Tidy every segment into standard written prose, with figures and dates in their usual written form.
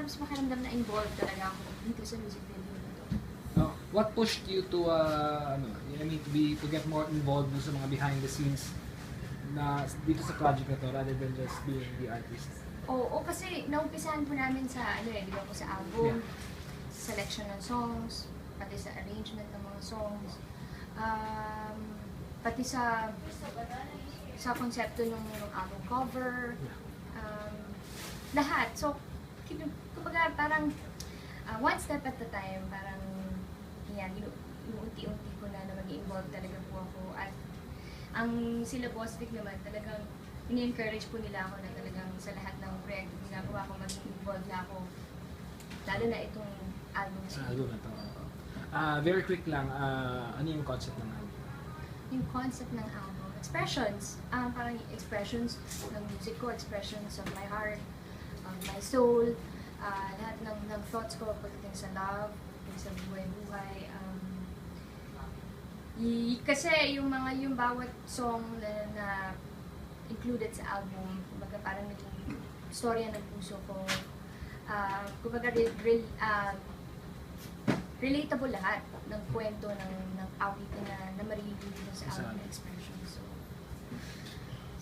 Tapos pakiramdam na involved talaga ako dito sa music video na to. What pushed you to to get more involved sa mga behind the scenes na dito sa project na to rather than just being the artist? Oo, kasi naumpisahan po namin sa di ba po sa album, selection ng songs, pati sa arrangement ng mga songs, pati sa konsepto ng album cover, lahat. So, kumbaga parang one step at a time, parang unti-unti ko na mag-involve talaga po ako. At ang sila Boss Vic naman, talagang ini-encourage po nila ako na talagang sa lahat ng proyekto ginagawa ko, maging involved na ako. Lalo na itong album. Sa album na to. Very quick lang, ano yung concept ng album? Yung concept ng album, expressions. Parang expressions ng music ko, expressions of my heart, my soul, lahat ng thoughts ko pagdating sa love, sa buhay-buhay. Kasi yung bawat song na included sa album, kumbaga parang naging storya ng puso ko. Kumbaga relatable lahat ng kwento ng awitin na maririnig mo sa album na Expressions.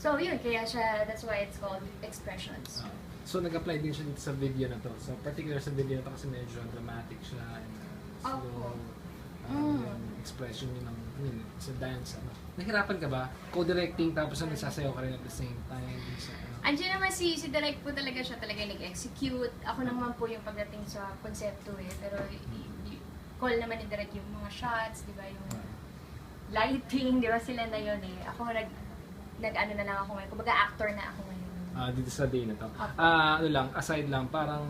So yun, kaya siya, that's why it's called Expressions. So nag-apply din siya dito sa video na to. So particular sa video na to kasi medyo dramatic siya and slow. Yung expression yun sa dance. Nahirapan ka ba? Co-directing tapos nagsasayaw ka rin at the same time? Andiyan naman si Direk po talaga siya talaga nag-execute. Ako naman po yung pagdating sa konsepto Pero call naman ni Direk yung mga shots, di ba? Yung lighting, di ba sila na yun Ako nag-ano na lang ako ngayon. Kumbaga actor na ako ngayon. Dito sa day na to. Aside lang, parang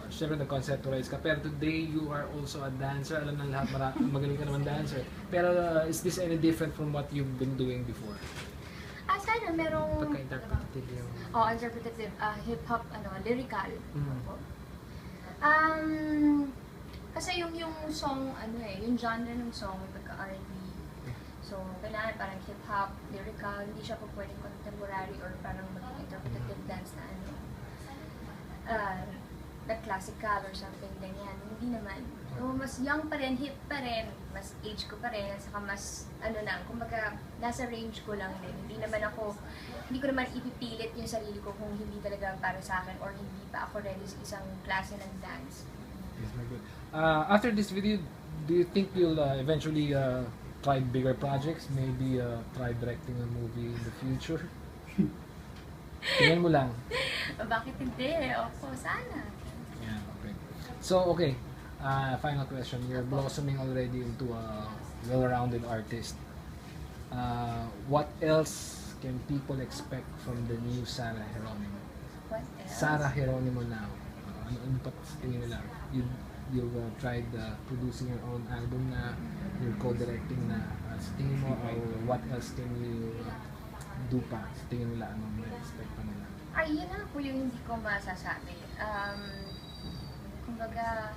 syempre nag-conceptualize ka, pero today you are also a dancer. Alam ng lahat, magaling ka naman dancer. Pero is this any different from what you've been doing before? Sana merong... Pagka-interpretative yung... interpretative. Hip-hop, lyrical. Kasi yung song, yung genre ng song, pagka-R&B. So, kailangan parang hip-hop, lyrical, hindi siya po pwedeng contemporary or parang interpretative dance na classical or something ganyan. Hindi naman. So, mas young pa rin, hip pa rin, mas age ko pa rin, saka mas, kumbaga, nasa range ko lang din. Hindi ko naman ipipilit yung sarili ko kung hindi talaga para sa akin or hindi pa ako ready sa isang klase ng dance. Yes, very good. After this video, do you think you'll eventually try bigger projects? Maybe try directing a movie in the future? Tingnan mo lang. Bakit hindi? Opo, sana. Yeah, okay. So, okay. Final question. You're blossoming already into a well-rounded artist. What else can people expect from the new Sarah Geronimo? What else? Sarah Geronimo now. Ano pa tingin nila? You've tried producing your own album na, you're co-directing na. Sa tingin mo, what else can you do pa? Sa tingin nila, anong may expect pa nila? Yun na po yung hindi ko masasabi. Kumbaga,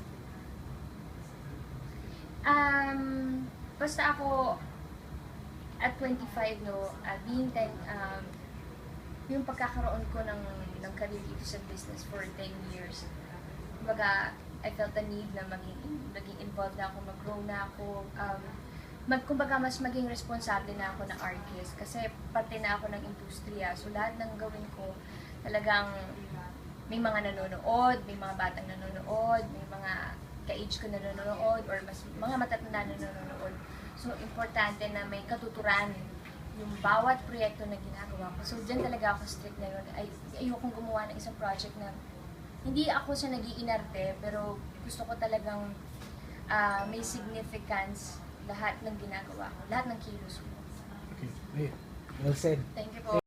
basta ako at 25, yung pagkakaroon ko ng career dito sa business for 10 years. Kumbaga, I felt the need na maging involved na ako, mag-grow na ako, kumbaga mas maging responsable na ako na artist kasi parte na ako ng industriya. So lahat ng gawin ko talagang may mga nanonood, may mga batang nanonood, may mga ka-age ko nanonood or mas mga matatanda na nanonood. So importante na may katuturan yung bawat proyekto na ginagawa ko. So dyan talaga ako strict na yun. Ayokong gumawa ng isang project na hindi ako siya nag-iinarte, pero gusto ko talagang may significance lahat ng ginagawa ko, lahat ng kilos ko. Okay. Well said. Thank you po.